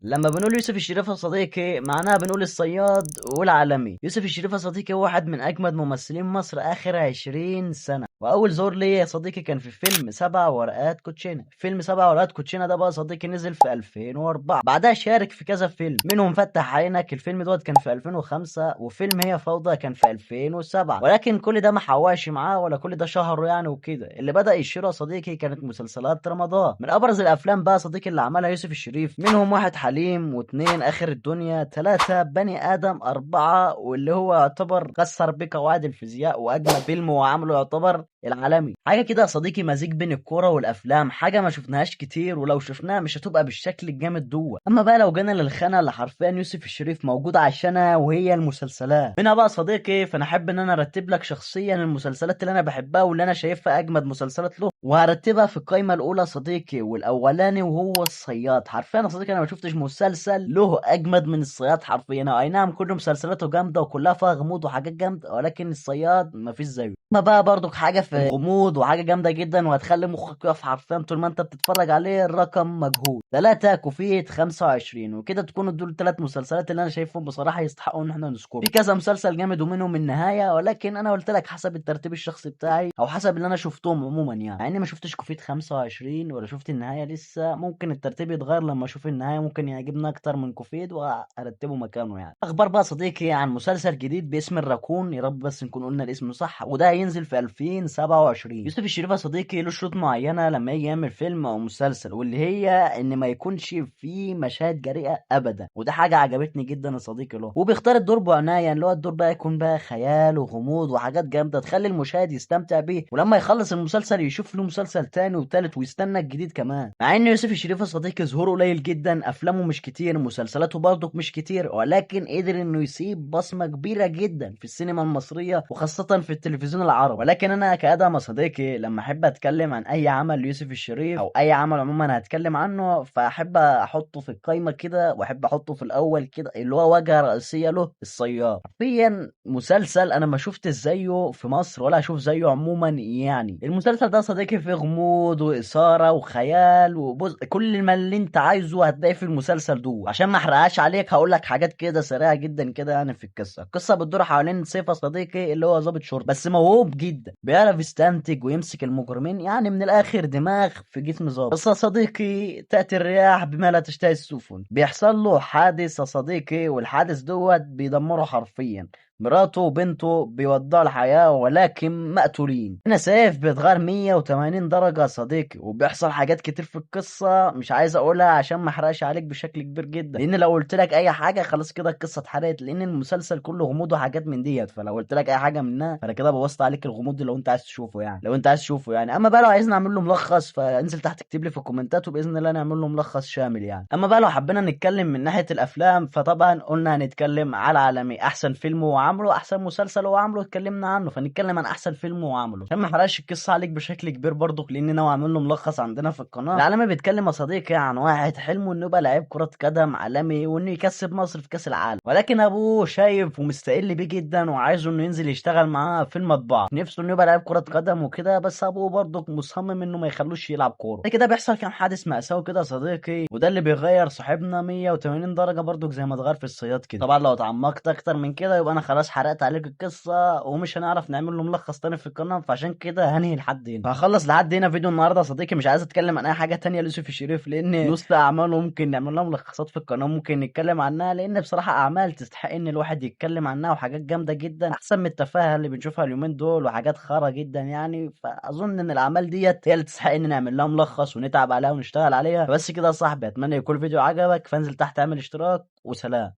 لما بنقول يوسف الشريف يا صديقي معناها بنقول الصياد والعالمي. يوسف الشريف يا صديقي هو واحد من أجمد ممثلين مصر آخر 20 سنة، وأول ظهور ليه يا صديقي كان في فيلم 7 ورقات كوتشينة. فيلم 7 ورقات كوتشينة ده بقى يا صديقي نزل في 2004. بعدها شارك في كذا فيلم منهم فتح عينك، الفيلم دوت كان في 2005، وفيلم هي فوضى كان في 2007. ولكن كل ده ما حواش معاه ولا كل ده شهره يعني وكده. اللي بدأ يشيره يا صديقي كانت مسلسلات رمضان. من أبرز الأفلام بقى يا صديقي اللي عملها يوسف الشريف منهم واحد حليم، واتنين آخر الدنيا، تلاتة بني آدم، أربعة واللي هو يعتبر كسر بقواعد الفيزياء وأجمل فيلم وعمله يعتبر العالمي. حاجة كده يا صديقي مزيج بين الكورة والأفلام، حاجة ما شفناهاش كتير، ولو شفناها مش هتبقى بالشكل الجامد دوت. أما بقى لو جينا للخانة اللي حرفيا يوسف الشريف موجود عشانها وهي المسلسلات منها بقى يا صديقي، فأنا أحب إن أنا أرتب لك شخصيا المسلسلات اللي أنا بحبها واللي أنا شايفها أجمد مسلسلات له، وهرتبها في القايمة الأولى يا صديقي والأولاني وهو الصياد. حرفيا يا صديقي أنا ما شفتش مسلسل له أجمد من الصياد حرفيا. أي نعم كل مسلسلاته جامدة وكلها فيها غموض وحاجات جامدة، ولكن الصياد مفيش زيه. ما بقى برضك حاجة في الغموض وحاجة جامدة جدا وهتخلي مخك يقف حرفيا طول ما انت بتتفرج عليه، الرقم مجهول 3 كوفية 25. وكده تكونوا دول 3 مسلسلات اللي انا شايفهم بصراحة يستحقوا ان احنا نذكرهم. في كذا مسلسل جامد ومنهم النهاية، ولكن انا قلت لك حسب الترتيب الشخصي بتاعي او حسب اللي انا شفتهم عموما يعني. مع اني ما شفتش كوفية 25 ولا شفت النهاية لسه، ممكن الترتيب يتغير لما اشوف النهاية، ممكن يعجبنا اكتر من كوفيد وارتبه مكانه يعني. اخبار بقى صديقي عن مسلسل جديد باسم الراكون، يا رب بس نكون قلنا الاسم صح، وده هينزل في 2027. يوسف الشريف يا صديقي له شروط معينة لما يجي يعمل فيلم او مسلسل، واللي هي ان ما يكونش فيه مشاهد جريئة ابدا، وده حاجة عجبتني جدا يا صديقي له. وبيختار الدور بعناية، اللي هو الدور بقى يكون بقى خيال وغموض وحاجات جامدة تخلي المشاهد يستمتع بيه، ولما يخلص المسلسل يشوف له مسلسل تاني وتالت ويستنى الجديد كمان. مع ان يوسف الشريف يا صديقي ظهوره قليل جدا، افلامه مش كتير، مسلسلاته برضك مش كتير، ولكن قدر انه يسيب بصمة كبيرة جدا في السينما المصرية وخاصة في التلفزيون العربي. ولكن انا كادم يا صديقي لما احب اتكلم عن اي عمل ليوسف الشريف او اي عمل عموما هتكلم عنه، فاحب احطه في القايمة كده، واحب احطه في الاول كده، اللي هو واجهة رئيسية له الصياد. حرفيا مسلسل انا ما شفت زيه في مصر ولا اشوف زيه عموما يعني. المسلسل ده يا صديقي فيه غموض واثارة وخيال كل ما اللي انت عايزه هتلاقيه في المسلسل ده. عشان ما احرقهاش عليك هقول لك حاجات كده سريعة جدا كده يعني. في القصة بتدور حوالين سيف يا صديقي اللي هو ضابط شرطة بس موهوب جدا، بيعرف يستنتج ويمسك المجرمين، يعني من الاخر دماغ في جسم ضابط. بس يا صديقي تأتي الرياح بما لا تشتهي السفن، بيحصل له حادث يا صديقي، والحادث دوت بيدمره حرفيا. مراته وبنته بيودعوا الحياة ولكن مقتولين. هنا سيف بيتغير 180 درجة يا صديقي، وبيحصل حاجات كتير في القصة مش عايز اقولها عشان ما احرقش عليك بشكل كبير جدا، لان لو قلت لك اي حاجة خلاص كده القصة اتحرقت، لان المسلسل كله غموض وحاجات من ديت، فلو قلت لك اي حاجة منها فانا كده بوظت عليك الغموض لو انت عايز تشوفه يعني. لو انت عايز تشوفه يعني. اما بقى لو عايزني اعمل له ملخص فانزل تحت اكتب لي في الكومنتات وباذن الله نعمل له ملخص شامل يعني. اما بقى لو حبينا نتكلم من ناحية الافلام، فطبعا قلنا هنتكلم على عالمي، احسن فيلم هو عامله، احسن مسلسل هو عامله اتكلمنا عنه، فنتكلم عن احسن فيلم هو عامله عشان ما احرقش القصه عليك بشكل كبير برضك، لان انا عامل له ملخص عندنا في القناه. العالمي بيتكلم يا صديقي عن واحد حلمه انه يبقى لعيب كره قدم عالمي وانه يكسب مصر في كاس العالم، ولكن ابوه شايف ومستقل بيه جدا وعايزه انه ينزل يشتغل معاه في المطبعه، نفسه انه يبقى لعيب كره قدم وكده، بس ابوه برضك مصمم انه ما يخلوش يلعب كوره. كده بيحصل كام حادث مأساوي كده يا صديقي، وده اللي بيغير صاحبنا 180 درجه برضك زي ما اتغير في الصياد كده. طبعا لو اتعمقت اكتر من كده يبقى انا خلاص حرقت عليك القصه ومش هنعرف نعمل له ملخص تاني في القناه، فعشان كده هنهي لحد هنا. فهخلص لحد هنا فيديو النهارده يا صديقي، مش عايز اتكلم عن اي حاجه تانية ليوسف الشريف، لان نص اعماله ممكن نعمل لها ملخصات في القناه، ممكن نتكلم عنها، لان بصراحه اعمال تستحق ان الواحد يتكلم عنها، وحاجات جامده جدا احسن من التفاهه اللي بنشوفها اليومين دول وحاجات خارة جدا يعني. فاظن ان الاعمال ديت هي اللي تستحق ان نعمل لها ملخص ونتعب عليها ونشتغل عليها. بس كده يا صاحبي، اتمنى يكون الفيديو عجبك، فانزل تحت اعمل اشتراك، وسلام.